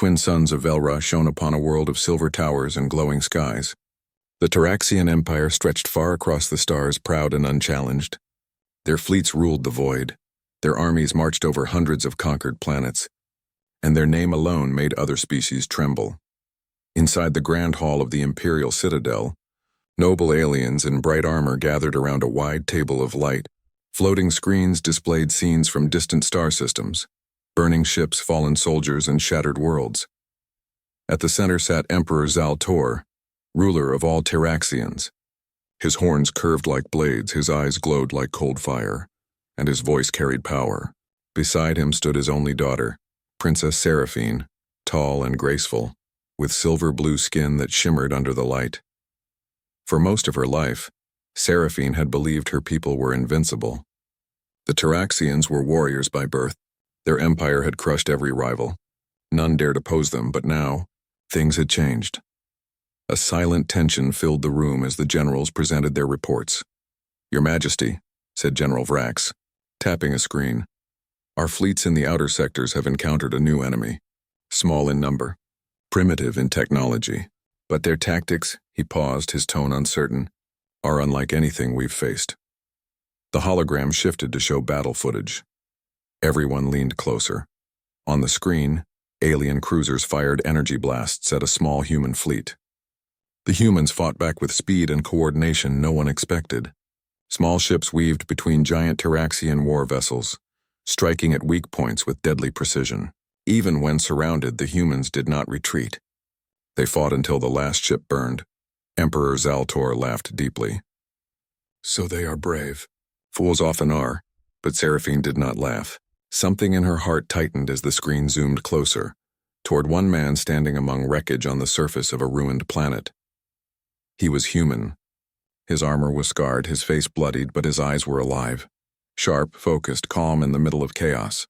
twin suns of Velra shone upon a world of silver towers and glowing skies. The Taraxian Empire stretched far across the stars, proud and unchallenged. Their fleets ruled the void. Their armies marched over hundreds of conquered planets, and their name alone made other species tremble. Inside the grand hall of the Imperial Citadel, noble aliens in bright armor gathered around a wide table of light. Floating screens displayed scenes from distant star systems, burning ships, fallen soldiers, and shattered worlds. At the center sat Emperor Zaltor, ruler of all Taraxians. His horns curved like blades, his eyes glowed like cold fire, and his voice carried power. Beside him stood his only daughter, Princess Seraphine, tall and graceful, with silver-blue skin that shimmered under the light. For most of her life, Seraphine had believed her people were invincible. The Taraxians were warriors by birth. Their empire had crushed every rival. None dared oppose them, but now, things had changed. A silent tension filled the room as the generals presented their reports. "Your Majesty," said General Vrax, tapping a screen, "our fleets in the outer sectors have encountered a new enemy. Small in number, primitive in technology, but their tactics," he paused, his tone uncertain, "are unlike anything we've faced." The hologram shifted to show battle footage. Everyone leaned closer. On the screen, alien cruisers fired energy blasts at a small human fleet. The humans fought back with speed and coordination no one expected. Small ships weaved between giant Taraxian war vessels, striking at weak points with deadly precision. Even when surrounded, the humans did not retreat. They fought until the last ship burned. Emperor Zaltor laughed deeply. "So they are brave. Fools often are," but Seraphine did not laugh. Something in her heart tightened as the screen zoomed closer, toward one man standing among wreckage on the surface of a ruined planet. He was human. His armor was scarred, his face bloodied, but his eyes were alive, sharp, focused, calm in the middle of chaos.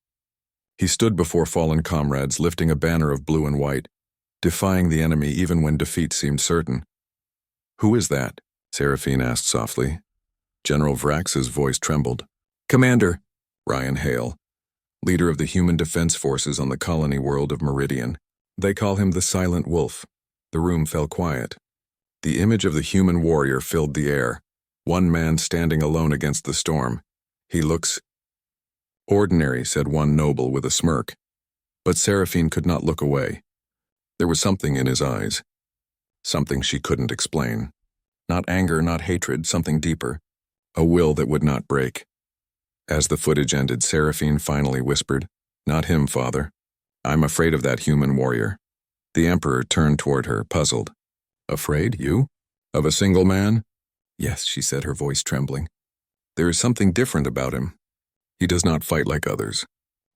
He stood before fallen comrades, lifting a banner of blue and white, defying the enemy even when defeat seemed certain. "Who is that?" Seraphine asked softly. General Vrax's voice trembled. "Commander, Ryan Hale, leader of the human defense forces on the colony world of Meridian. They call him the Silent Wolf." The room fell quiet. The image of the human warrior filled the air, one man standing alone against the storm. "He looks ordinary," said one noble with a smirk. But Seraphine could not look away. There was something in his eyes, something she couldn't explain. Not anger, not hatred, something deeper, a will that would not break. As the footage ended, Seraphine finally whispered, "Not him, Father. I'm afraid of that human warrior." The Emperor turned toward her, puzzled. "Afraid, you? Of a single man?" "Yes," she said, her voice trembling. "There is something different about him. He does not fight like others.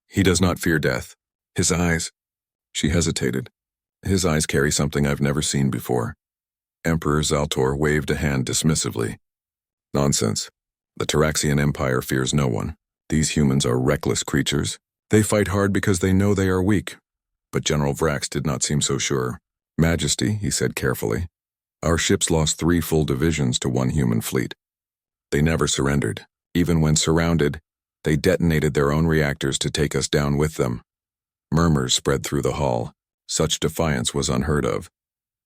He does not fear death. His eyes—" She hesitated. "His eyes carry something I've never seen before." Emperor Zaltor waved a hand dismissively. "Nonsense. The Taraxian Empire fears no one. These humans are reckless creatures. They fight hard because they know they are weak." But General Vrax did not seem so sure. "Majesty," he said carefully, "our ships lost 3 full divisions to one human fleet. They never surrendered. Even when surrounded, they detonated their own reactors to take us down with them." Murmurs spread through the hall. Such defiance was unheard of.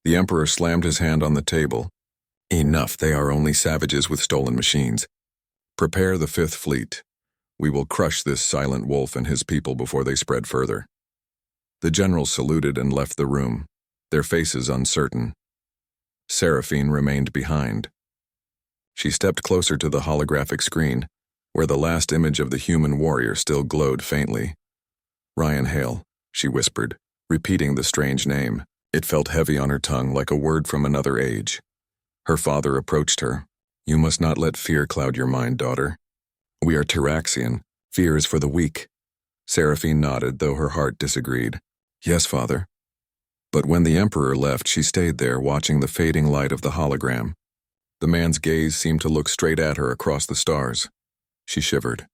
The Emperor slammed his hand on the table. "Enough, they are only savages with stolen machines. Prepare the 5th Fleet. We will crush this Silent Wolf and his people before they spread further." The generals saluted and left the room, their faces uncertain. Seraphine remained behind. She stepped closer to the holographic screen, where the last image of the human warrior still glowed faintly. "Ryan Hale," she whispered, repeating the strange name. It felt heavy on her tongue, like a word from another age. Her father approached her. "You must not let fear cloud your mind, daughter. We are Taraxian. Fear is for the weak." Seraphine nodded, though her heart disagreed. "Yes, Father." But when the Emperor left, she stayed there, watching the fading light of the hologram. The man's gaze seemed to look straight at her across the stars. She shivered.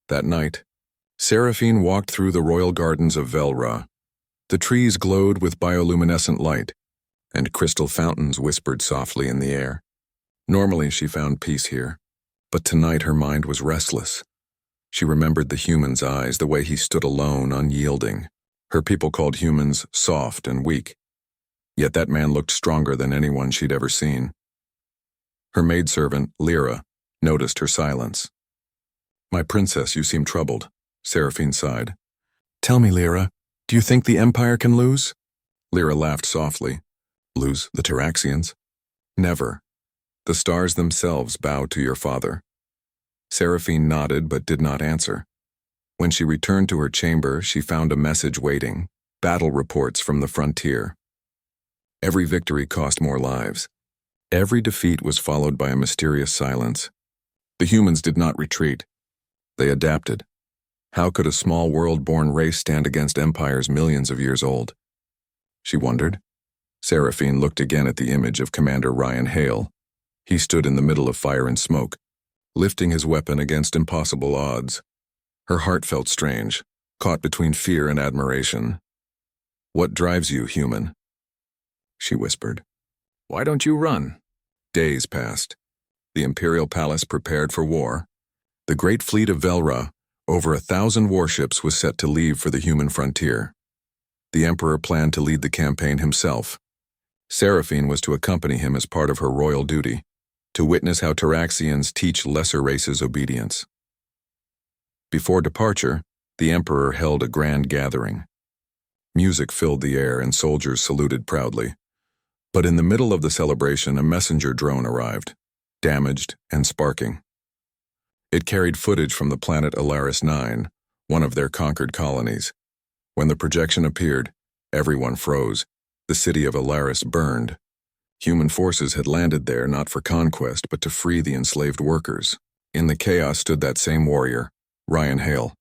That night, Seraphine walked through the royal gardens of Velra. The trees glowed with bioluminescent light, and crystal fountains whispered softly in the air. Normally she found peace here, but tonight her mind was restless. She remembered the human's eyes, the way he stood alone, unyielding. Her people called humans soft and weak, yet that man looked stronger than anyone she'd ever seen. Her maidservant, Lyra, noticed her silence. "My princess, you seem troubled," Seraphine sighed. "Tell me, Lyra, do you think the Empire can lose?" Lyra laughed softly. "Lose the Taraxians? Never. The stars themselves bow to your father." Seraphine nodded but did not answer. When she returned to her chamber, she found a message waiting, battle reports from the frontier. Every victory cost more lives. Every defeat was followed by a mysterious silence. The humans did not retreat. They adapted. How could a small world-born race stand against empires millions of years old? She wondered. Seraphine looked again at the image of Commander Ryan Hale. He stood in the middle of fire and smoke, lifting his weapon against impossible odds. Her heart felt strange, caught between fear and admiration. "What drives you, human?" she whispered. "Why don't you run?" Days passed. The Imperial Palace prepared for war. The great fleet of Velra, over 1,000 warships, was set to leave for the human frontier. The Emperor planned to lead the campaign himself. Seraphine was to accompany him as part of her royal duty, to witness how Taraxians teach lesser races obedience. Before departure, the Emperor held a grand gathering. Music filled the air and soldiers saluted proudly. But in the middle of the celebration, a messenger drone arrived, damaged and sparking. It carried footage from the planet Alaris 9, one of their conquered colonies. When the projection appeared, everyone froze. The city of Alaris burned. Human forces had landed there not for conquest but to free the enslaved workers. In the chaos stood that same warrior, Ryan Hale.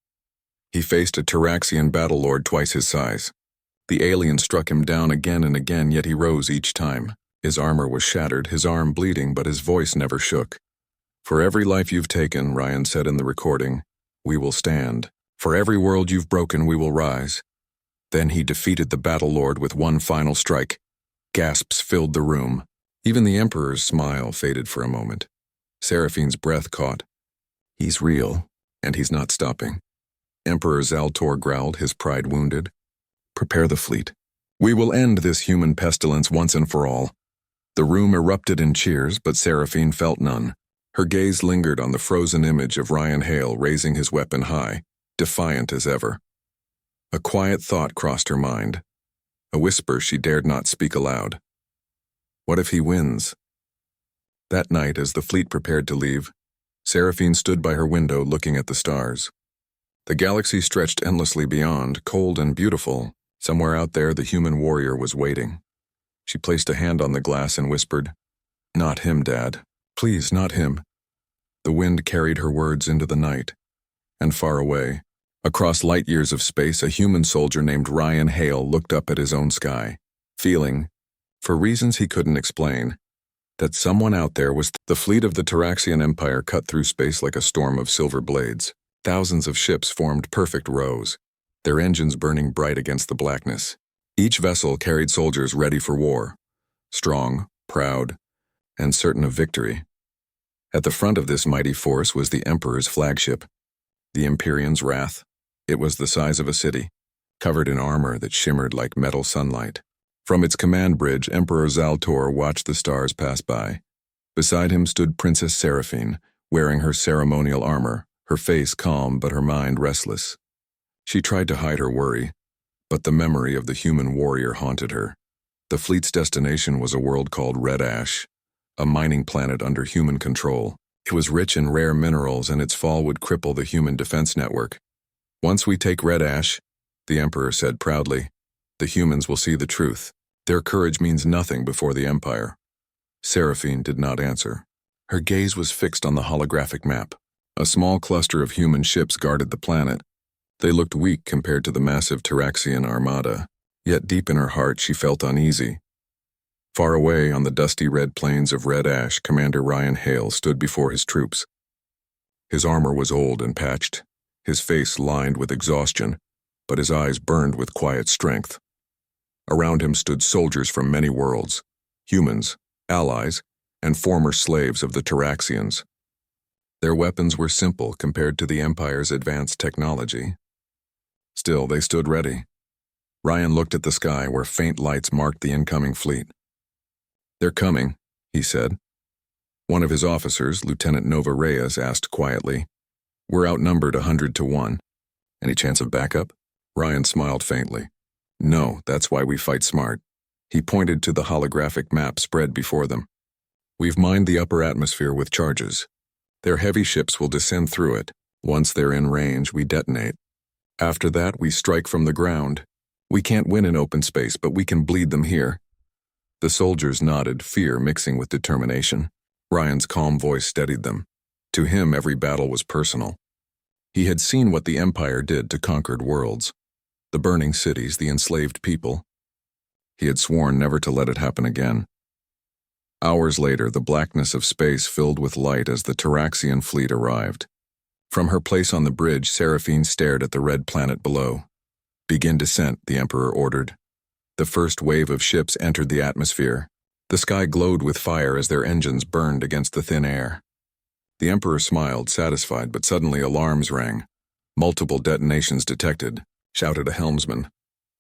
He faced a Taraxian battlelord twice his size. The alien struck him down again and again, yet he rose each time. His armor was shattered, his arm bleeding, but his voice never shook. "For every life you've taken," Ryan said in the recording, "we will stand. For every world you've broken, we will rise." Then he defeated the battlelord with one final strike. Gasps filled the room. Even the Emperor's smile faded for a moment. Seraphine's breath caught. "He's real, and he's not stopping." Emperor Zaltor growled, his pride wounded. "Prepare the fleet. We will end this human pestilence once and for all." The room erupted in cheers, but Seraphine felt none. Her gaze lingered on the frozen image of Ryan Hale raising his weapon high, defiant as ever. A quiet thought crossed her mind, a whisper she dared not speak aloud. What if he wins? That night, as the fleet prepared to leave, Seraphine stood by her window looking at the stars. The galaxy stretched endlessly beyond, cold and beautiful. Somewhere out there, the human warrior was waiting. She placed a hand on the glass and whispered, "Not him, Dad. Please, not him." The wind carried her words into the night. And far away, across light years of space, a human soldier named Ryan Hale looked up at his own sky, feeling, for reasons he couldn't explain, that someone out there was. The fleet of the Taraxian Empire cut through space like a storm of silver blades. Thousands of ships formed perfect rows, their engines burning bright against the blackness. Each vessel carried soldiers ready for war, strong, proud, and certain of victory. At the front of this mighty force was the Emperor's flagship, the Empyrean's Wrath. It was the size of a city, covered in armor that shimmered like metal sunlight. From its command bridge, Emperor Zaltor watched the stars pass by. Beside him stood Princess Seraphine, wearing her ceremonial armor, her face calm but her mind restless. She tried to hide her worry, but the memory of the human warrior haunted her. The fleet's destination was a world called Red Ash, a mining planet under human control. It was rich in rare minerals, and its fall would cripple the human defense network. "Once we take Red Ash," the Emperor said proudly, "the humans will see the truth. Their courage means nothing before the Empire." Seraphine did not answer. Her gaze was fixed on the holographic map. A small cluster of human ships guarded the planet. They looked weak compared to the massive Taraxian armada, yet deep in her heart she felt uneasy. Far away on the dusty red plains of Red Ash, Commander Ryan Hale stood before his troops. His armor was old and patched, his face lined with exhaustion, but his eyes burned with quiet strength. Around him stood soldiers from many worlds, humans, allies, and former slaves of the Taraxians. Their weapons were simple compared to the Empire's advanced technology. Still, they stood ready. Ryan looked at the sky where faint lights marked the incoming fleet. "They're coming," he said. One of his officers, Lieutenant Nova Reyes, asked quietly, "We're outnumbered 100-1. Any chance of backup?" Ryan smiled faintly. "No, that's why we fight smart." He pointed to the holographic map spread before them. "We've mined the upper atmosphere with charges. Their heavy ships will descend through it. Once they're in range, we detonate. After that, we strike from the ground. We can't win in open space, but we can bleed them here." The soldiers nodded, fear mixing with determination. Ryan's calm voice steadied them. To him, every battle was personal. He had seen what the Empire did to conquered worlds. The burning cities, the enslaved people. He had sworn never to let it happen again. Hours later, the blackness of space filled with light as the Taraxian fleet arrived. From her place on the bridge, Seraphine stared at the red planet below. "Begin descent," the Emperor ordered. The first wave of ships entered the atmosphere. The sky glowed with fire as their engines burned against the thin air. The Emperor smiled, satisfied, but suddenly alarms rang. "Multiple detonations detected," shouted a helmsman.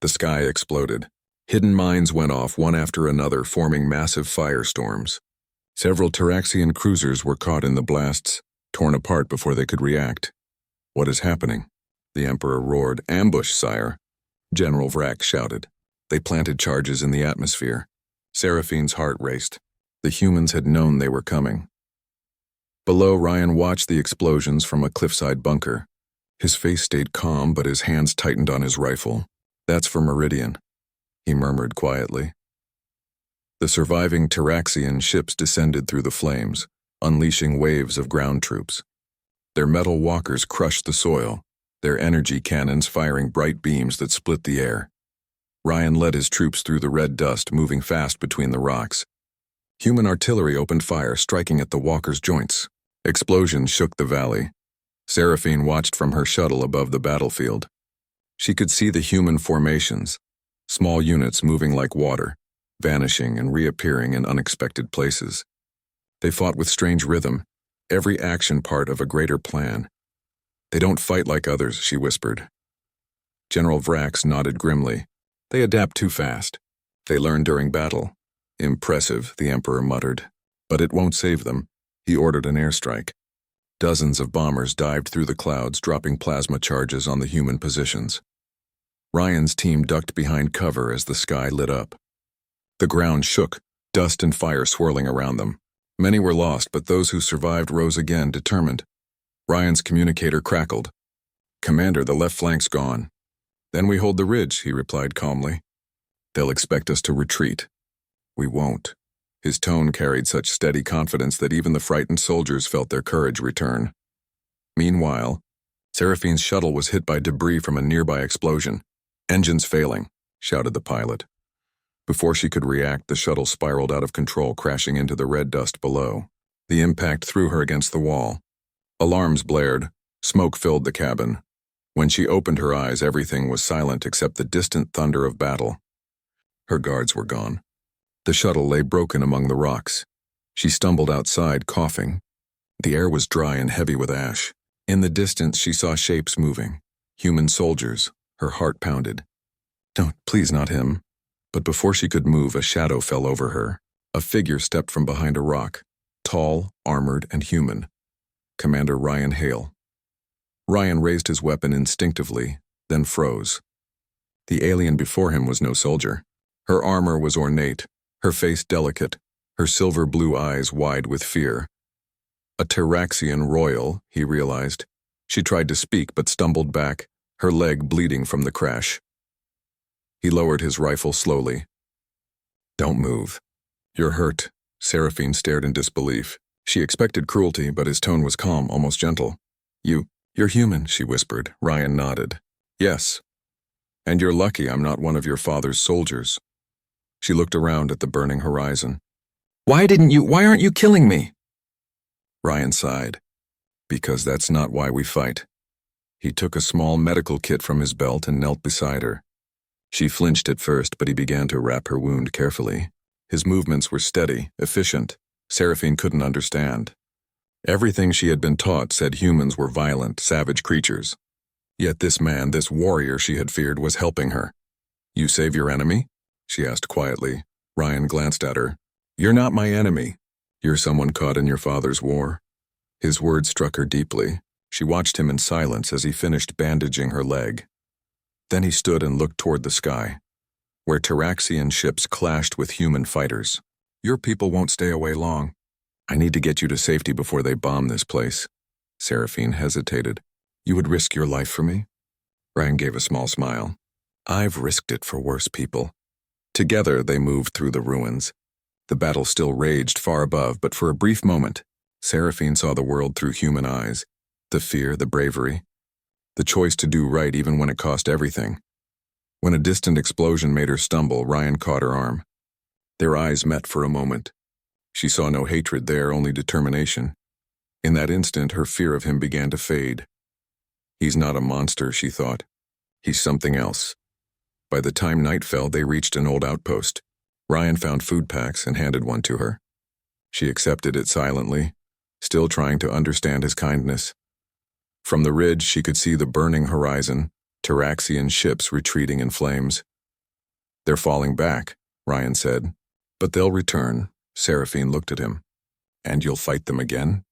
The sky exploded. Hidden mines went off one after another, forming massive firestorms. Several Taraxian cruisers were caught in the blasts, torn apart before they could react. "What is happening?" the Emperor roared. "Ambush, sire," General Vrac shouted. They planted charges in the atmosphere. Seraphine's heart raced. The humans had known they were coming. Below, Ryan watched the explosions from a cliffside bunker. His face stayed calm, but his hands tightened on his rifle. "That's for Meridian," he murmured quietly. The surviving Taraxian ships descended through the flames, unleashing waves of ground troops. Their metal walkers crushed the soil, their energy cannons firing bright beams that split the air. Ryan led his troops through the red dust, moving fast between the rocks. Human artillery opened fire, striking at the walkers' joints. Explosions shook the valley. Seraphine watched from her shuttle above the battlefield. She could see the human formations, small units moving like water, vanishing and reappearing in unexpected places. They fought with strange rhythm, every action part of a greater plan. "They don't fight like others," she whispered. General Vrax nodded grimly. "They adapt too fast. They learn during battle." "Impressive," the Emperor muttered. "But it won't save them." He ordered an airstrike. Dozens of bombers dived through the clouds, dropping plasma charges on the human positions. Ryan's team ducked behind cover as the sky lit up. The ground shook, dust and fire swirling around them. Many were lost, but those who survived rose again, determined. Ryan's communicator crackled. "Commander, the left flank's gone." "Then we hold the ridge," he replied calmly. "They'll expect us to retreat." "We won't." His tone carried such steady confidence that even the frightened soldiers felt their courage return. Meanwhile, Seraphine's shuttle was hit by debris from a nearby explosion. "Engines failing," shouted the pilot. Before she could react, the shuttle spiraled out of control, crashing into the red dust below. The impact threw her against the wall. Alarms blared. Smoke filled the cabin. When she opened her eyes, everything was silent except the distant thunder of battle. Her guards were gone. The shuttle lay broken among the rocks. She stumbled outside, coughing. The air was dry and heavy with ash. In the distance, she saw shapes moving. Human soldiers. Her heart pounded. "No, please, not him." But before she could move, a shadow fell over her. A figure stepped from behind a rock. Tall, armored, and human. Commander Ryan Hale. Ryan raised his weapon instinctively, then froze. The alien before him was no soldier. Her armor was ornate, her face delicate, her silver blue eyes wide with fear. A Taraxian royal, he realized. She tried to speak but stumbled back, her leg bleeding from the crash. He lowered his rifle slowly. "Don't move. You're hurt." Seraphine stared in disbelief. She expected cruelty, but his tone was calm, almost gentle. You're human," she whispered. Ryan nodded. "Yes. And you're lucky I'm not one of your father's soldiers." She looked around at the burning horizon. Why aren't you killing me?" Ryan sighed. "Because that's not why we fight." He took a small medical kit from his belt and knelt beside her. She flinched at first, but he began to wrap her wound carefully. His movements were steady, efficient. Seraphine couldn't understand. Everything she had been taught said humans were violent, savage creatures. Yet this man, this warrior she had feared, was helping her. You save your enemy? She asked quietly. Ryan glanced at her. You're not my enemy. You're someone caught in your father's war. His words struck her deeply. She watched him in silence as he finished bandaging her leg. Then he stood and looked toward the sky, where Taraxian ships clashed with human fighters. Your people won't stay away long. I need to get you to safety before they bomb this place. Seraphine hesitated. You would risk your life for me? Ryan gave a small smile. I've risked it for worse people. Together they moved through the ruins. The battle still raged far above, but for a brief moment, Seraphine saw the world through human eyes. The fear, the bravery, the choice to do right even when it cost everything. When a distant explosion made her stumble, Ryan caught her arm. Their eyes met for a moment. She saw no hatred there, only determination. In that instant, her fear of him began to fade. He's not a monster, she thought. He's something else. By the time night fell, they reached an old outpost. Ryan found food packs and handed one to her. She accepted it silently, still trying to understand his kindness. From the ridge, she could see the burning horizon, Taraxian ships retreating in flames. They're falling back, Ryan said. But they'll return. Seraphine looked at him. And you'll fight them again?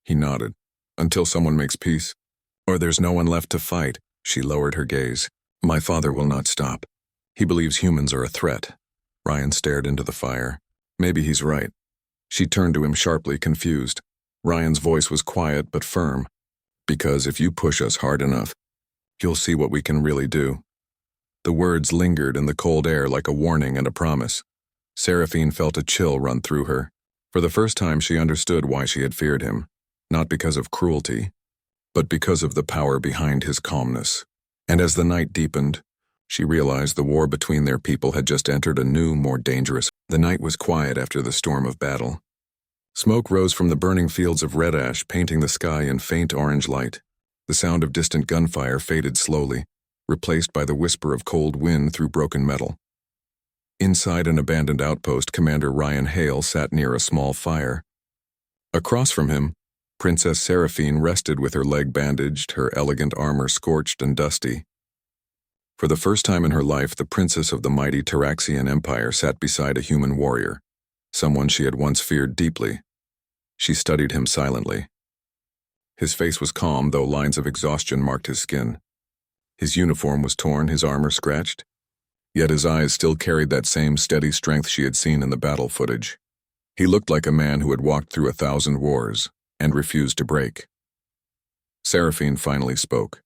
He nodded. Until someone makes peace. Or there's no one left to fight. She lowered her gaze. My father will not stop. He believes humans are a threat. Ryan stared into the fire. Maybe he's right. She turned to him sharply, confused. Ryan's voice was quiet but firm. Because if you push us hard enough, you'll see what we can really do. The words lingered in the cold air like a warning and a promise. Seraphine felt a chill run through her. For the first time she understood why she had feared him. Not because of cruelty, but because of the power behind his calmness. And as the night deepened, she realized the war between their people had just entered a new, more dangerous. The night was quiet after the storm of battle. Smoke rose from the burning fields of red ash, painting the sky in faint orange light. The sound of distant gunfire faded slowly, replaced by the whisper of cold wind through broken metal. Inside an abandoned outpost, Commander Ryan Hale sat near a small fire. Across from him, Princess Seraphine rested with her leg bandaged, her elegant armor scorched and dusty. For the first time in her life, the princess of the mighty Taraxian Empire sat beside a human warrior, someone she had once feared deeply. She studied him silently. His face was calm, though lines of exhaustion marked his skin. His uniform was torn, his armor scratched, yet his eyes still carried that same steady strength she had seen in the battle footage. He looked like a man who had walked through 1,000 wars and refused to break. Seraphine finally spoke.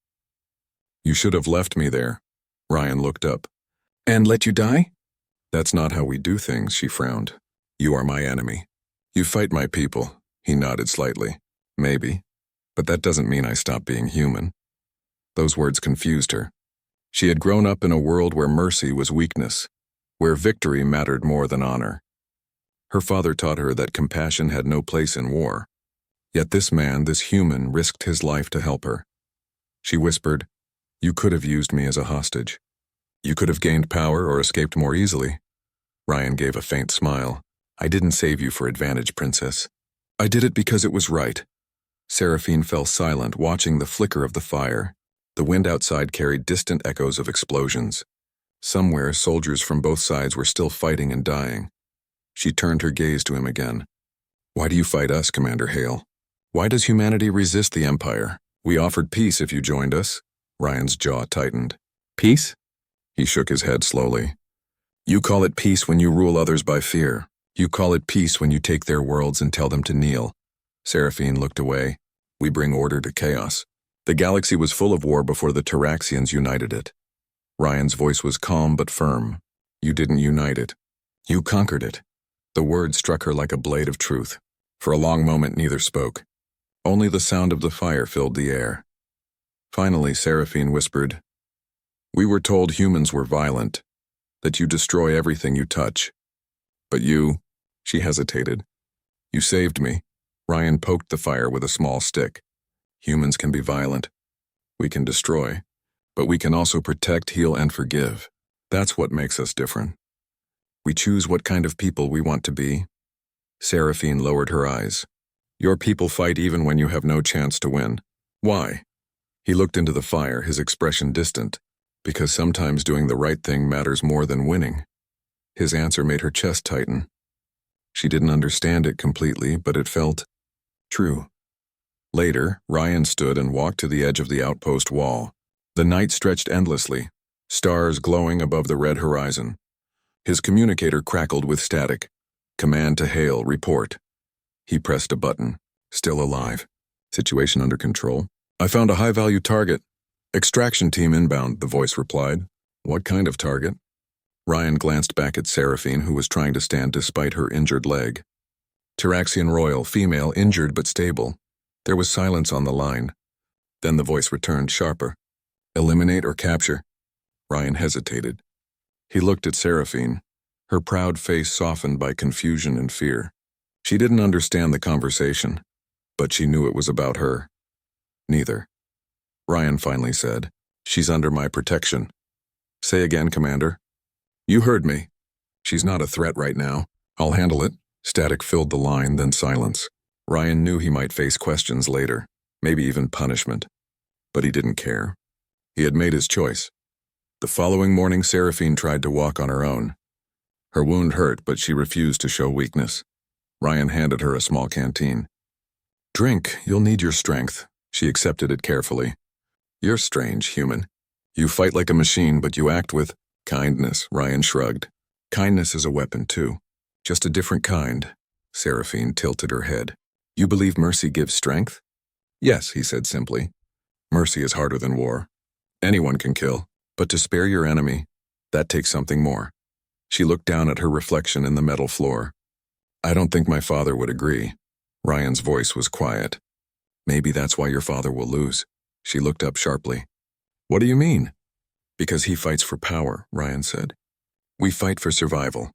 You should have left me there. Ryan looked up. And let you die? That's not how we do things, she frowned. You are my enemy. You fight my people. He nodded slightly. Maybe. But that doesn't mean I stop being human. Those words confused her. She had grown up in a world where mercy was weakness, where victory mattered more than honor. Her father taught her that compassion had no place in war. Yet this man, this human, risked his life to help her. She whispered, You could have used me as a hostage. You could have gained power or escaped more easily. Ryan gave a faint smile. I didn't save you for advantage, princess. I did it because it was right. Seraphine fell silent, watching the flicker of the fire. The wind outside carried distant echoes of explosions. Somewhere, soldiers from both sides were still fighting and dying. She turned her gaze to him again. Why do you fight us, Commander Hale? Why does humanity resist the Empire? We offered peace if you joined us. Ryan's jaw tightened. Peace? He shook his head slowly. You call it peace when you rule others by fear. You call it peace when you take their worlds and tell them to kneel. Seraphine looked away. We bring order to chaos. The galaxy was full of war before the Taraxians united it. Ryan's voice was calm but firm. You didn't unite it. You conquered it. The words struck her like a blade of truth. For a long moment, neither spoke. Only the sound of the fire filled the air. Finally, Seraphine whispered, We were told humans were violent, that you destroy everything you touch. But you, she hesitated. You saved me. Ryan poked the fire with a small stick. Humans can be violent. We can destroy. But we can also protect, heal, and forgive. That's what makes us different. We choose what kind of people we want to be. Seraphine lowered her eyes. Your people fight even when you have no chance to win. Why? He looked into the fire, his expression distant. Because sometimes doing the right thing matters more than winning. His answer made her chest tighten. She didn't understand it completely, but it felt true. Later, Ryan stood and walked to the edge of the outpost wall. The night stretched endlessly, stars glowing above the red horizon. His communicator crackled with static. Command to hail, report. He pressed a button. Still alive. Situation under control. I found a high-value target. Extraction team inbound, the voice replied. What kind of target? Ryan glanced back at Seraphine, who was trying to stand despite her injured leg. Tyraxian Royal, female, injured but stable. There was silence on the line. Then the voice returned, sharper. Eliminate or capture? Ryan hesitated. He looked at Seraphine, her proud face softened by confusion and fear. She didn't understand the conversation, but she knew it was about her. Neither. Ryan finally said, She's under my protection. Say again, Commander. You heard me. She's not a threat right now. I'll handle it. Static filled the line, then silence. Ryan knew he might face questions later, maybe even punishment. But he didn't care. He had made his choice. The following morning, Seraphine tried to walk on her own. Her wound hurt, but she refused to show weakness. Ryan handed her a small canteen. Drink, you'll need your strength. She accepted it carefully. You're strange, human. You fight like a machine, but you act with kindness, Ryan shrugged. Kindness is a weapon, too. Just a different kind. Seraphine tilted her head. You believe mercy gives strength? Yes, he said simply. Mercy is harder than war. Anyone can kill, but to spare your enemy, that takes something more. She looked down at her reflection in the metal floor. I don't think my father would agree. Ryan's voice was quiet. Maybe that's why your father will lose. She looked up sharply. What do you mean? Because he fights for power, Ryan said. We fight for survival.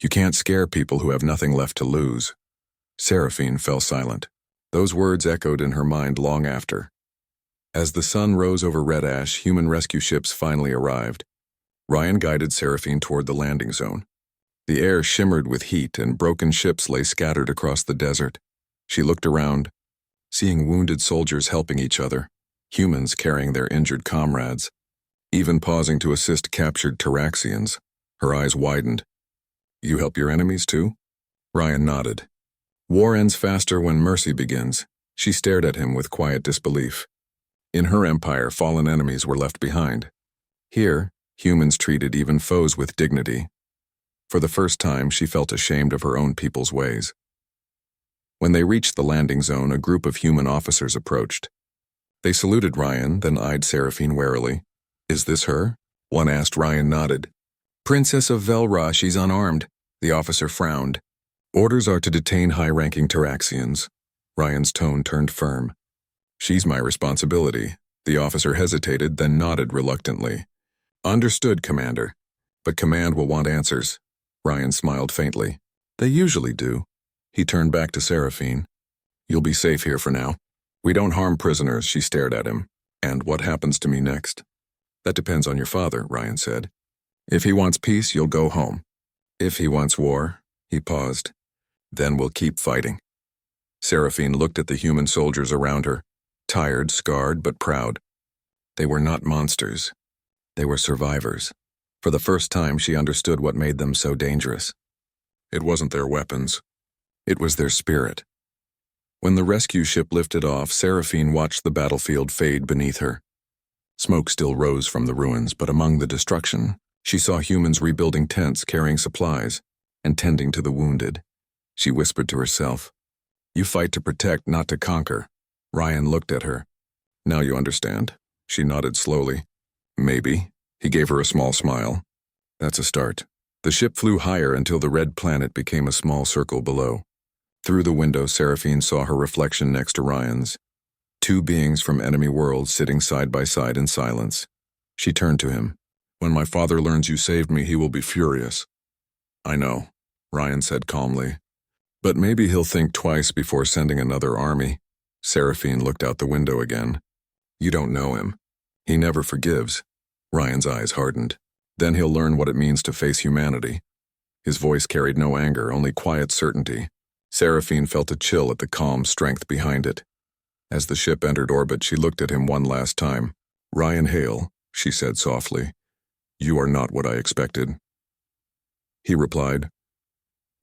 You can't scare people who have nothing left to lose. Seraphine fell silent. Those words echoed in her mind long after. As the sun rose over Red Ash, human rescue ships finally arrived. Ryan guided Seraphine toward the landing zone. The air shimmered with heat and broken ships lay scattered across the desert. She looked around, seeing wounded soldiers helping each other, humans carrying their injured comrades, even pausing to assist captured Tyraxians. Her eyes widened. You help your enemies too? Ryan nodded. War ends faster when mercy begins. She stared at him with quiet disbelief. In her empire, fallen enemies were left behind. Here, humans treated even foes with dignity. For the first time, she felt ashamed of her own people's ways. When they reached the landing zone, a group of human officers approached. They saluted Ryan, then eyed Seraphine warily. Is this her? One asked. Ryan nodded. Princess of Velra, she's unarmed. The officer frowned. Orders are to detain high-ranking Tyraxians. Ryan's tone turned firm. She's my responsibility. The officer hesitated, then nodded reluctantly. Understood, Commander. But Command will want answers. Ryan smiled faintly. They usually do. He turned back to Seraphine. You'll be safe here for now. We don't harm prisoners, she stared at him. And what happens to me next? That depends on your father, Ryan said. If he wants peace, you'll go home. If he wants war, he paused. Then we'll keep fighting. Seraphine looked at the human soldiers around her, tired, scarred, but proud. They were not monsters. They were survivors. For the first time, she understood what made them so dangerous. It wasn't their weapons. It was their spirit. When the rescue ship lifted off, Seraphine watched the battlefield fade beneath her. Smoke still rose from the ruins, but among the destruction, she saw humans rebuilding tents, carrying supplies, and tending to the wounded. She whispered to herself, You fight to protect, not to conquer. Ryan looked at her. Now you understand. She nodded slowly. Maybe. He gave her a small smile. That's a start. The ship flew higher until the red planet became a small circle below. Through the window, Seraphine saw her reflection next to Ryan's. Two beings from enemy worlds sitting side by side in silence. She turned to him. When my father learns you saved me, he will be furious. I know, Ryan said calmly. But maybe he'll think twice before sending another army. Seraphine looked out the window again. You don't know him. He never forgives. Ryan's eyes hardened. Then he'll learn what it means to face humanity. His voice carried no anger, only quiet certainty. Seraphine felt a chill at the calm strength behind it. As the ship entered orbit, she looked at him one last time. Ryan Hale, she said softly. "You are not what I expected." He replied,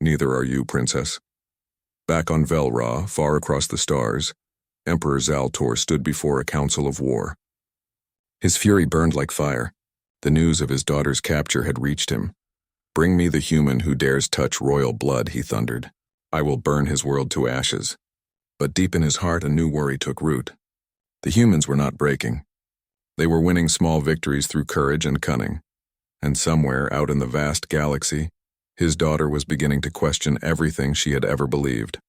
"Neither are you, Princess." Back on Velra, far across the stars, Emperor Zaltor stood before a council of war. His fury burned like fire. The news of his daughter's capture had reached him. "Bring me the human who dares touch royal blood," he thundered. "I will burn his world to ashes." But deep in his heart, a new worry took root. The humans were not breaking. They were winning small victories through courage and cunning. And somewhere out in the vast galaxy, his daughter was beginning to question everything she had ever believed.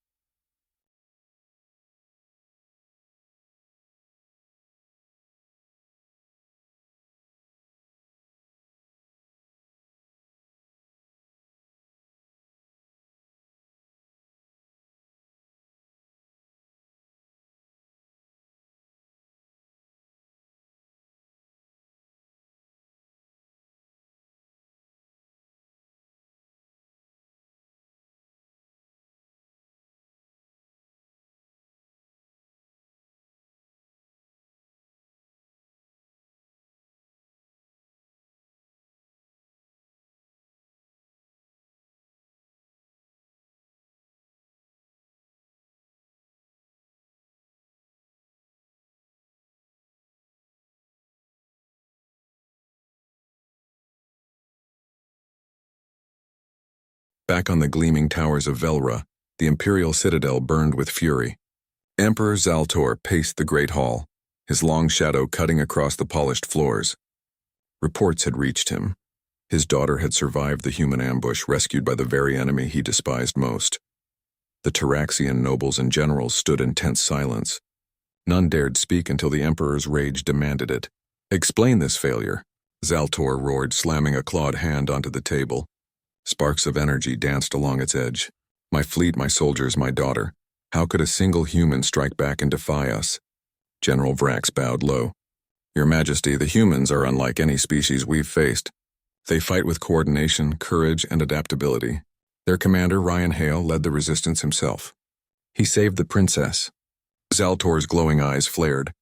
Back on the gleaming towers of Velra, the Imperial Citadel burned with fury. Emperor Zaltor paced the great hall, his long shadow cutting across the polished floors. Reports had reached him. His daughter had survived the human ambush, rescued by the very enemy he despised most. The Taraxian nobles and generals stood in tense silence. None dared speak until the Emperor's rage demanded it. "Explain this failure," Zaltor roared, slamming a clawed hand onto the table. Sparks of energy danced along its edge. "My fleet, my soldiers, my daughter. How could a single human strike back and defy us?" General Vrax bowed low. "Your Majesty, the humans are unlike any species we've faced. They fight with coordination, courage, and adaptability. Their commander, Ryan Hale, led the resistance himself. He saved the princess." Zaltor's glowing eyes flared.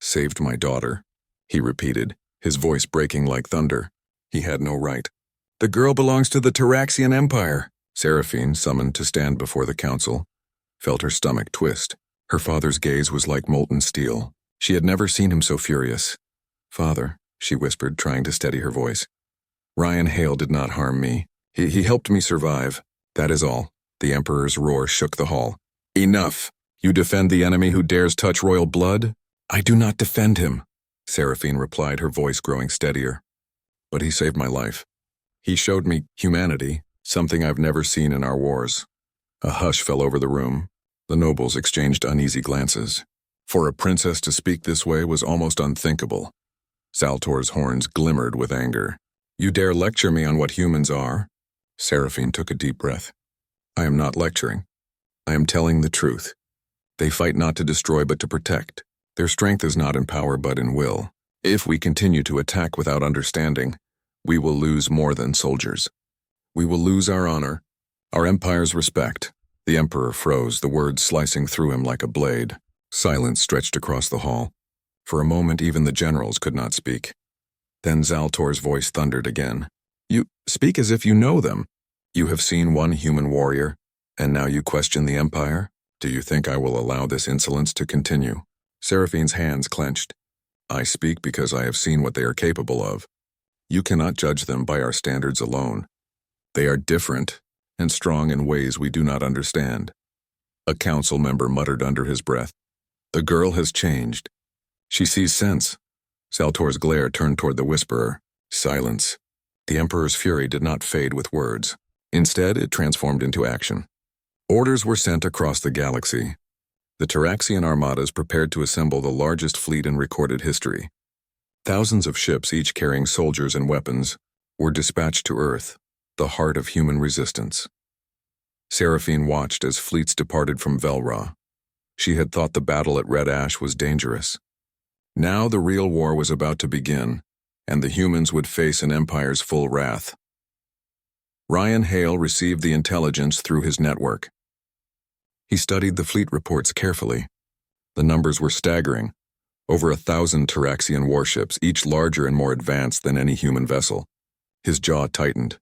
"Saved my daughter," he repeated, his voice breaking like thunder. He had no right. "The girl belongs to the Taraxian Empire," Seraphine, summoned to stand before the council, felt her stomach twist. Her father's gaze was like molten steel. She had never seen him so furious. "Father," she whispered, trying to steady her voice. "Ryan Hale did not harm me. He helped me survive. That is all." The Emperor's roar shook the hall. "Enough! You defend the enemy who dares touch royal blood?" "I do not defend him," Seraphine replied, her voice growing steadier. "But he saved my life. He showed me humanity, something I've never seen in our wars." A hush fell over the room. The nobles exchanged uneasy glances. For a princess to speak this way was almost unthinkable. Zaltor's horns glimmered with anger. "You dare lecture me on what humans are?" Seraphine took a deep breath. "I am not lecturing. I am telling the truth. They fight not to destroy but to protect. Their strength is not in power but in will. If we continue to attack without understanding, we will lose more than soldiers. We will lose our honor, our empire's respect." The Emperor froze, the words slicing through him like a blade. Silence stretched across the hall. For a moment, even the generals could not speak. Then Zaltor's voice thundered again. "You speak as if you know them. You have seen one human warrior, and now you question the Empire? Do you think I will allow this insolence to continue?" Seraphine's hands clenched. "I speak because I have seen what they are capable of. You cannot judge them by our standards alone. They are different and strong in ways we do not understand." A council member muttered under his breath. "The girl has changed. She sees sense." Zaltor's glare turned toward the whisperer. Silence. The Emperor's fury did not fade with words. Instead, it transformed into action. Orders were sent across the galaxy. The Taraxian armadas prepared to assemble the largest fleet in recorded history. Thousands of ships, each carrying soldiers and weapons, were dispatched to Earth, the heart of human resistance. Seraphine watched as fleets departed from Velra. She had thought the battle at Red Ash was dangerous. Now the real war was about to begin, and the humans would face an empire's full wrath. Ryan Hale received the intelligence through his network. He studied the fleet reports carefully. The numbers were staggering. Over 1,000 Taraxian warships, each larger and more advanced than any human vessel. His jaw tightened.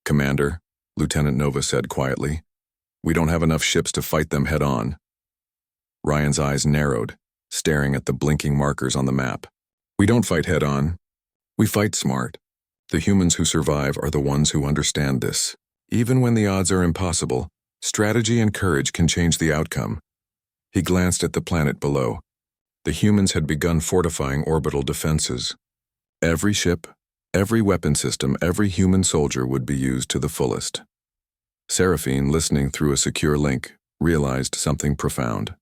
"Commander," Lieutenant Nova said quietly, "we don't have enough ships to fight them head-on." Ryan's eyes narrowed, staring at the blinking markers on the map. "We don't fight head-on. We fight smart. The humans who survive are the ones who understand this. Even when the odds are impossible, strategy and courage can change the outcome." He glanced at the planet below. The humans had begun fortifying orbital defenses. Every ship, every weapon system, every human soldier would be used to the fullest. Seraphine, listening through a secure link, realized something profound.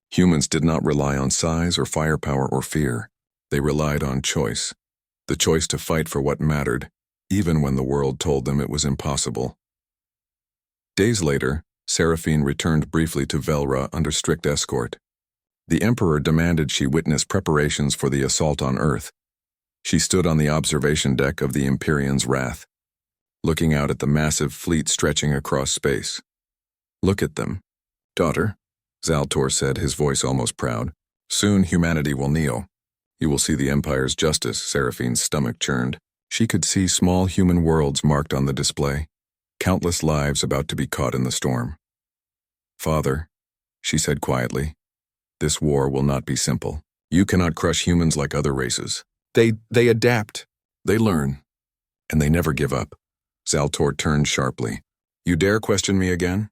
Humans did not rely on size or firepower or fear. They relied on choice. The choice to fight for what mattered, even when the world told them it was impossible. Days later, Seraphine returned briefly to Velra under strict escort. The Emperor demanded she witness preparations for the assault on Earth. She stood on the observation deck of the Empyrean's Wrath, looking out at the massive fleet stretching across space. "Look at them, daughter," Zaltor said, his voice almost proud. "Soon humanity will kneel. You will see the Empire's justice." Seraphine's stomach churned. She could see small human worlds marked on the display, countless lives about to be caught in the storm. "Father," she said quietly, "this war will not be simple. You cannot crush humans like other races. They adapt, they learn, and they never give up." Zaltor turned sharply. "You dare question me again?"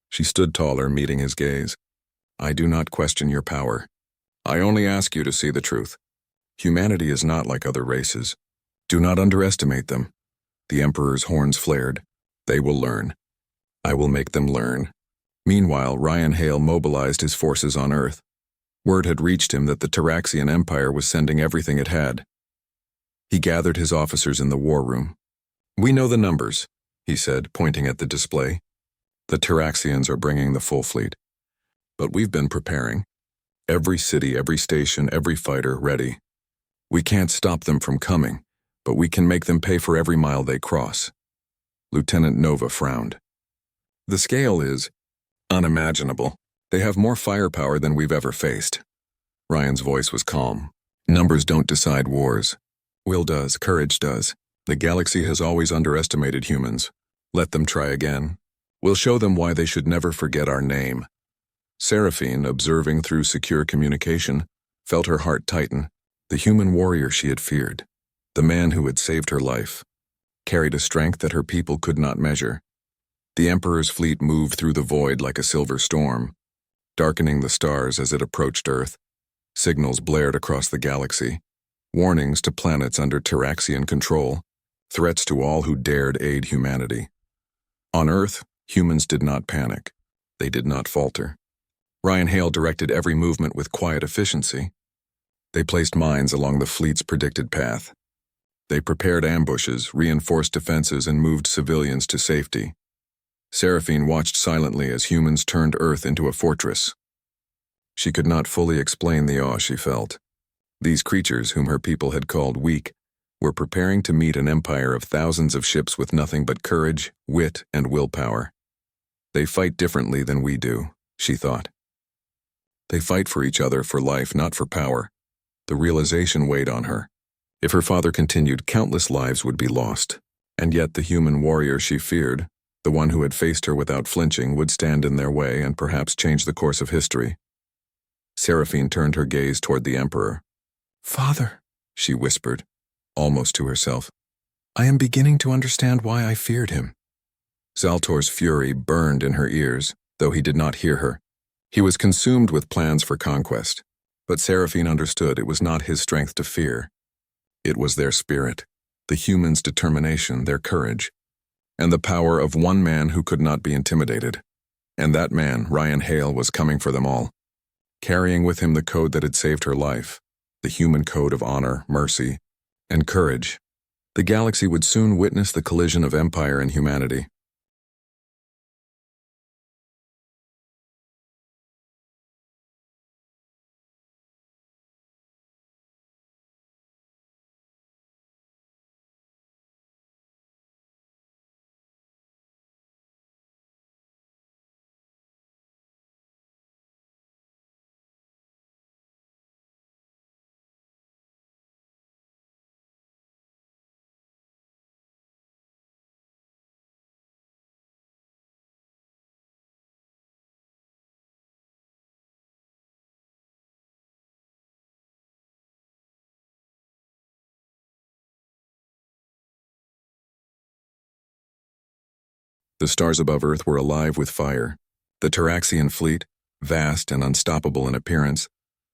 She stood taller, meeting his gaze. "I do not question your power. I only ask you to see the truth. Humanity is not like other races. Do not underestimate them." The Emperor's horns flared. "They will learn. I will make them learn." Meanwhile, Ryan Hale mobilized his forces on Earth. Word had reached him that the Taraxian Empire was sending everything it had. He gathered his officers in the war room. "We know the numbers," he said, pointing at the display. "The Taraxians are bringing the full fleet. But we've been preparing. Every city, every station, every fighter ready. We can't stop them from coming, but we can make them pay for every mile they cross." Lieutenant Nova frowned. "The scale is unimaginable. They have more firepower than we've ever faced." Ryan's voice was calm. "Numbers don't decide wars. Will does, courage does. The galaxy has always underestimated humans. Let them try again. We'll show them why they should never forget our name." Seraphine, observing through secure communication, felt her heart tighten. The human warrior she had feared, the man who had saved her life, carried a strength that her people could not measure. The Emperor's fleet moved through the void like a silver storm, darkening the stars as it approached Earth. Signals blared across the galaxy, warnings to planets under Taraxian control, threats to all who dared aid humanity. On Earth, humans did not panic. They did not falter. Ryan Hale directed every movement with quiet efficiency. They placed mines along the fleet's predicted path. They prepared ambushes, reinforced defenses, and moved civilians to safety. Seraphine watched silently as humans turned Earth into a fortress. She could not fully explain the awe she felt. These creatures, whom her people had called weak, were preparing to meet an empire of thousands of ships with nothing but courage, wit, and willpower. "They fight differently than we do," she thought. "They fight for each other, for life, not for power." The realization weighed on her. If her father continued, countless lives would be lost. And yet the human warrior she feared, the one who had faced her without flinching, would stand in their way and perhaps change the course of history. Seraphine turned her gaze toward the Emperor. "Father," she whispered, almost to herself, "I am beginning to understand why I feared him." Zaltor's fury burned in her ears, though he did not hear her. He was consumed with plans for conquest, but Seraphine understood it was not his strength to fear. It was their spirit, the humans' determination, their courage, and the power of one man who could not be intimidated. And that man, Ryan Hale, was coming for them all, carrying with him the code that had saved her life, the human code of honor, mercy, and courage. The galaxy would soon witness the collision of empire and humanity. The stars above Earth were alive with fire. The Taraxian fleet, vast and unstoppable in appearance,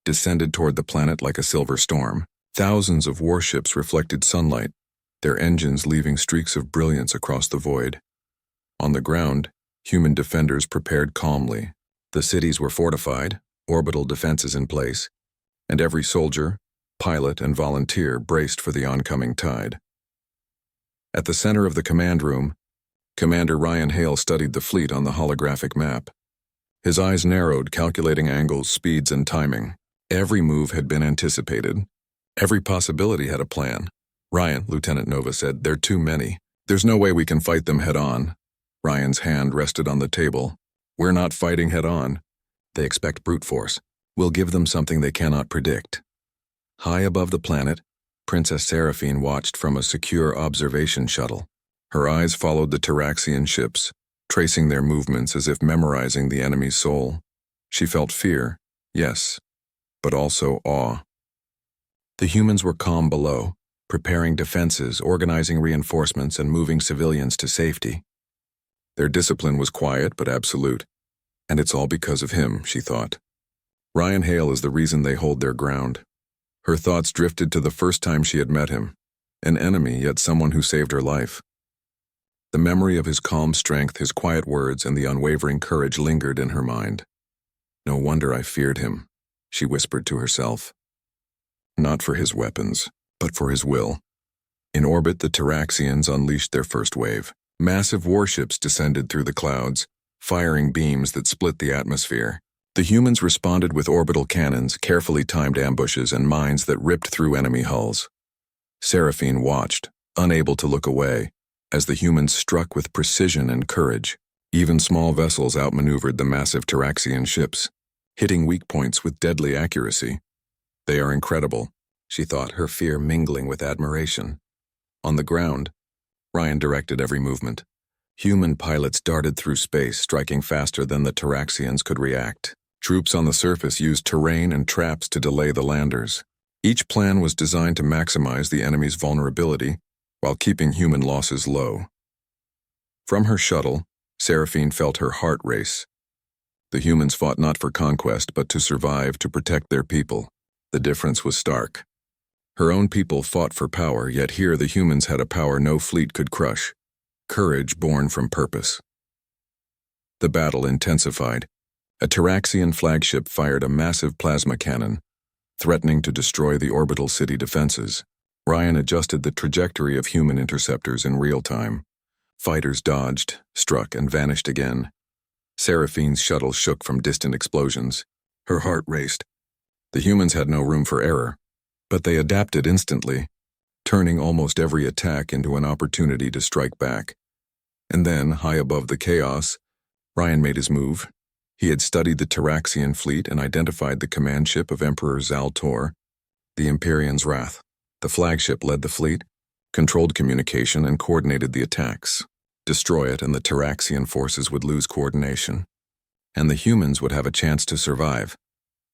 descended toward the planet like a silver storm. Thousands of warships reflected sunlight, their engines leaving streaks of brilliance across the void. On the ground, human defenders prepared calmly. The cities were fortified, orbital defenses in place, and every soldier, pilot, and volunteer braced for the oncoming tide. At the center of the command room, Commander Ryan Hale studied the fleet on the holographic map. His eyes narrowed, calculating angles, speeds, and timing. Every move had been anticipated. Every possibility had a plan. "Ryan," Lieutenant Nova said, "they're too many. There's no way we can fight them head-on." Ryan's hand rested on the table. "We're not fighting head-on. They expect brute force. We'll give them something they cannot predict." High above the planet, Princess Seraphine watched from a secure observation shuttle. Her eyes followed the Taraxian ships, tracing their movements as if memorizing the enemy's soul. She felt fear, yes, but also awe. The humans were calm below, preparing defenses, organizing reinforcements, and moving civilians to safety. Their discipline was quiet but absolute, and it's all because of him, she thought. Ryan Hale is the reason they hold their ground. Her thoughts drifted to the first time she had met him, an enemy, yet someone who saved her life. The memory of his calm strength, his quiet words, and the unwavering courage lingered in her mind. "No wonder I feared him," she whispered to herself. Not for his weapons, but for his will. In orbit, the Taraxians unleashed their first wave. Massive warships descended through the clouds, firing beams that split the atmosphere. The humans responded with orbital cannons, carefully timed ambushes, and mines that ripped through enemy hulls. Seraphine watched, unable to look away, as the humans struck with precision and courage. Even small vessels outmaneuvered the massive Taraxian ships, hitting weak points with deadly accuracy. "They are incredible," she thought, her fear mingling with admiration. On the ground, Ryan directed every movement. Human pilots darted through space, striking faster than the Taraxians could react. Troops on the surface used terrain and traps to delay the landers. Each plan was designed to maximize the enemy's vulnerability while keeping human losses low. From her shuttle, Seraphine felt her heart race. The humans fought not for conquest, but to survive, to protect their people. The difference was stark. Her own people fought for power, yet here the humans had a power no fleet could crush. Courage born from purpose. The battle intensified. A Taraxian flagship fired a massive plasma cannon, threatening to destroy the orbital city defenses. Ryan adjusted the trajectory of human interceptors in real time. Fighters dodged, struck, and vanished again. Seraphine's shuttle shook from distant explosions. Her heart raced. The humans had no room for error, but they adapted instantly, turning almost every attack into an opportunity to strike back. And then, high above the chaos, Ryan made his move. He had studied the Taraxian fleet and identified the command ship of Emperor Zaltor, the Empyrean's Wrath. The flagship led the fleet, controlled communication, and coordinated the attacks. Destroy it, and the Taraxian forces would lose coordination, and the humans would have a chance to survive.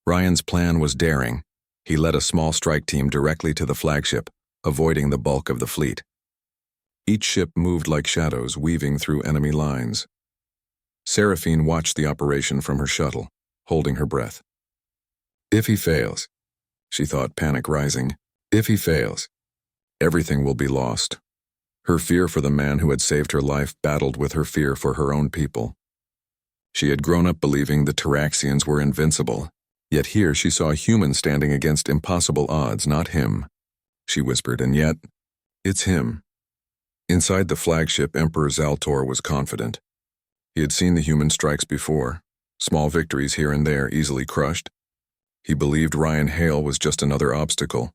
Ryan's plan was daring. He led a small strike team directly to the flagship, avoiding the bulk of the fleet. Each ship moved like shadows, weaving through enemy lines. Seraphine watched the operation from her shuttle, holding her breath. "If he fails," she thought, panic rising. "If he fails, everything will be lost." Her fear for the man who had saved her life battled with her fear for her own people. She had grown up believing the Taraxians were invincible, yet here she saw a human standing against impossible odds, not him. She whispered, "And yet, it's him." Inside the flagship, Emperor Zaltor was confident. He had seen the human strikes before, small victories here and there, easily crushed. He believed Ryan Hale was just another obstacle,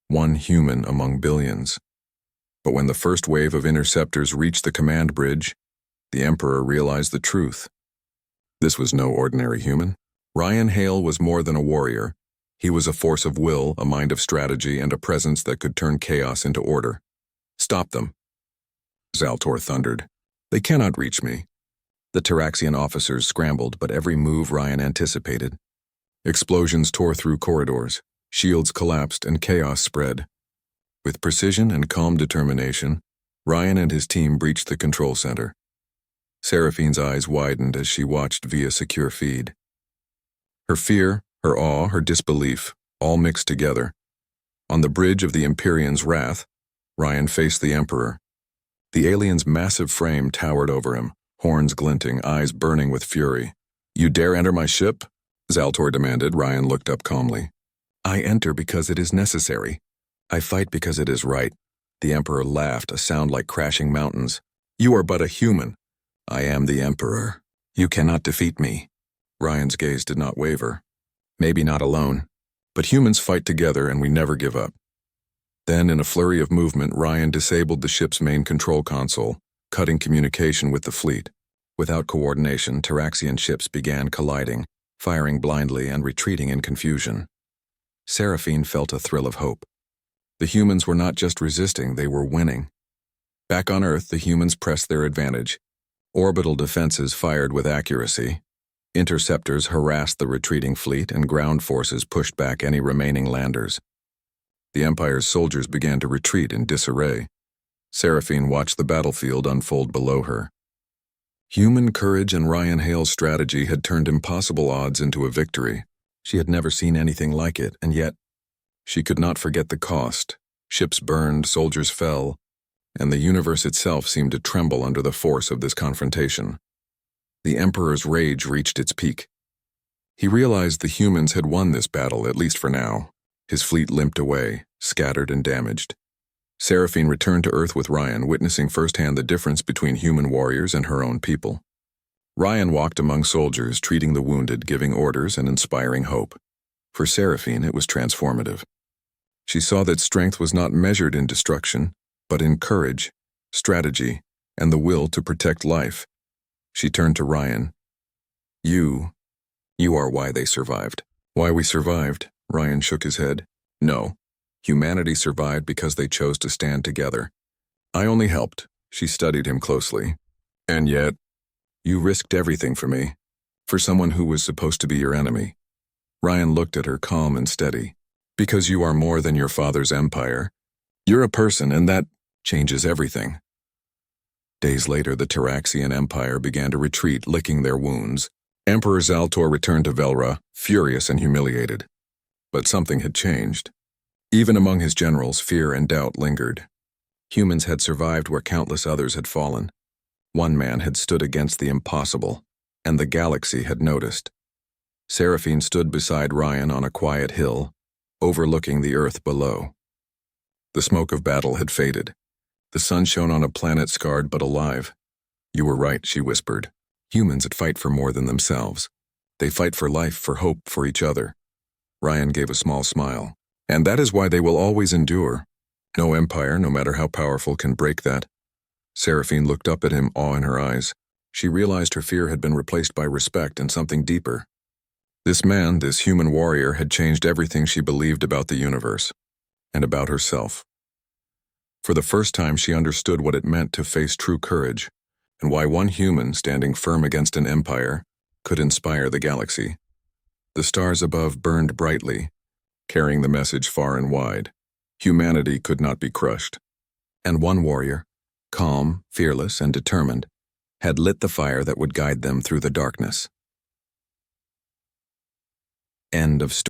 one human among billions. But when the first wave of interceptors reached the command bridge, the Emperor realized the truth. This was no ordinary human. Ryan Hale was more than a warrior. He was a force of will, a mind of strategy, and a presence that could turn chaos into order. "Stop them," Zaltor thundered. "They cannot reach me." The Taraxian officers scrambled, but every move Ryan anticipated. Explosions tore through corridors, shields collapsed, and chaos spread. With precision and calm determination, Ryan and his team breached the control center. Seraphine's eyes widened as she watched via secure feed. Her fear, her awe, her disbelief, all mixed together. On the bridge of the Empyrean's wrath, Ryan faced the Emperor. The alien's massive frame towered over him, horns glinting, eyes burning with fury. "You dare enter my ship?" Zaltor demanded. Ryan looked up calmly. "I enter because it is necessary. I fight because it is right." The Emperor laughed, a sound like crashing mountains. "You are but a human. I am the Emperor. You cannot defeat me." Ryan's gaze did not waver. "Maybe not alone, but humans fight together and we never give up." Then, in a flurry of movement, Ryan disabled the ship's main control console, cutting communication with the fleet. Without coordination, Taraxian ships began colliding, firing blindly and retreating in confusion. Seraphine felt a thrill of hope. The humans were not just resisting, they were winning. Back on Earth, the humans pressed their advantage. Orbital defenses fired with accuracy. Interceptors harassed the retreating fleet, and ground forces pushed back any remaining landers. The Empire's soldiers began to retreat in disarray. Seraphine watched the battlefield unfold below her. Human courage and Ryan Hale's strategy had turned impossible odds into a victory. She had never seen anything like it, and yet she could not forget the cost. Ships burned, soldiers fell, and the universe itself seemed to tremble under the force of this confrontation. The Emperor's rage reached its peak. He realized the humans had won this battle, at least for now. His fleet limped away, scattered and damaged. Seraphine returned to Earth with Ryan, witnessing firsthand the difference between human warriors and her own people. Ryan walked among soldiers, treating the wounded, giving orders, and inspiring hope. For Seraphine, it was transformative. She saw that strength was not measured in destruction, but in courage, strategy, and the will to protect life. She turned to Ryan. You are why they survived." "Why we survived?" Ryan shook his head. "No. Humanity survived because they chose to stand together. I only helped." She studied him closely. "And yet, you risked everything for me, for someone who was supposed to be your enemy." Ryan looked at her calm and steady. "Because you are more than your father's empire. You're a person, and that changes everything." Days later, the Taraxian Empire began to retreat, licking their wounds. Emperor Zaltor returned to Velra, furious and humiliated. But something had changed. Even among his generals, fear and doubt lingered. Humans had survived where countless others had fallen. One man had stood against the impossible, and the galaxy had noticed. Seraphine stood beside Ryan on a quiet hill, overlooking the earth below. The smoke of battle had faded. The sun shone on a planet scarred but alive. "You were right," she whispered. "Humans that fight for more than themselves. They fight for life, for hope, for each other." Ryan gave a small smile. "And that is why they will always endure. No empire, no matter how powerful, can break that." Seraphine looked up at him, awe in her eyes. She realized her fear had been replaced by respect and something deeper. This man, this human warrior, had changed everything she believed about the universe, and about herself. For the first time, she understood what it meant to face true courage, and why one human, standing firm against an empire, could inspire the galaxy. The stars above burned brightly, carrying the message far and wide. Humanity could not be crushed. And one warrior, calm, fearless, and determined, had lit the fire that would guide them through the darkness. End of story.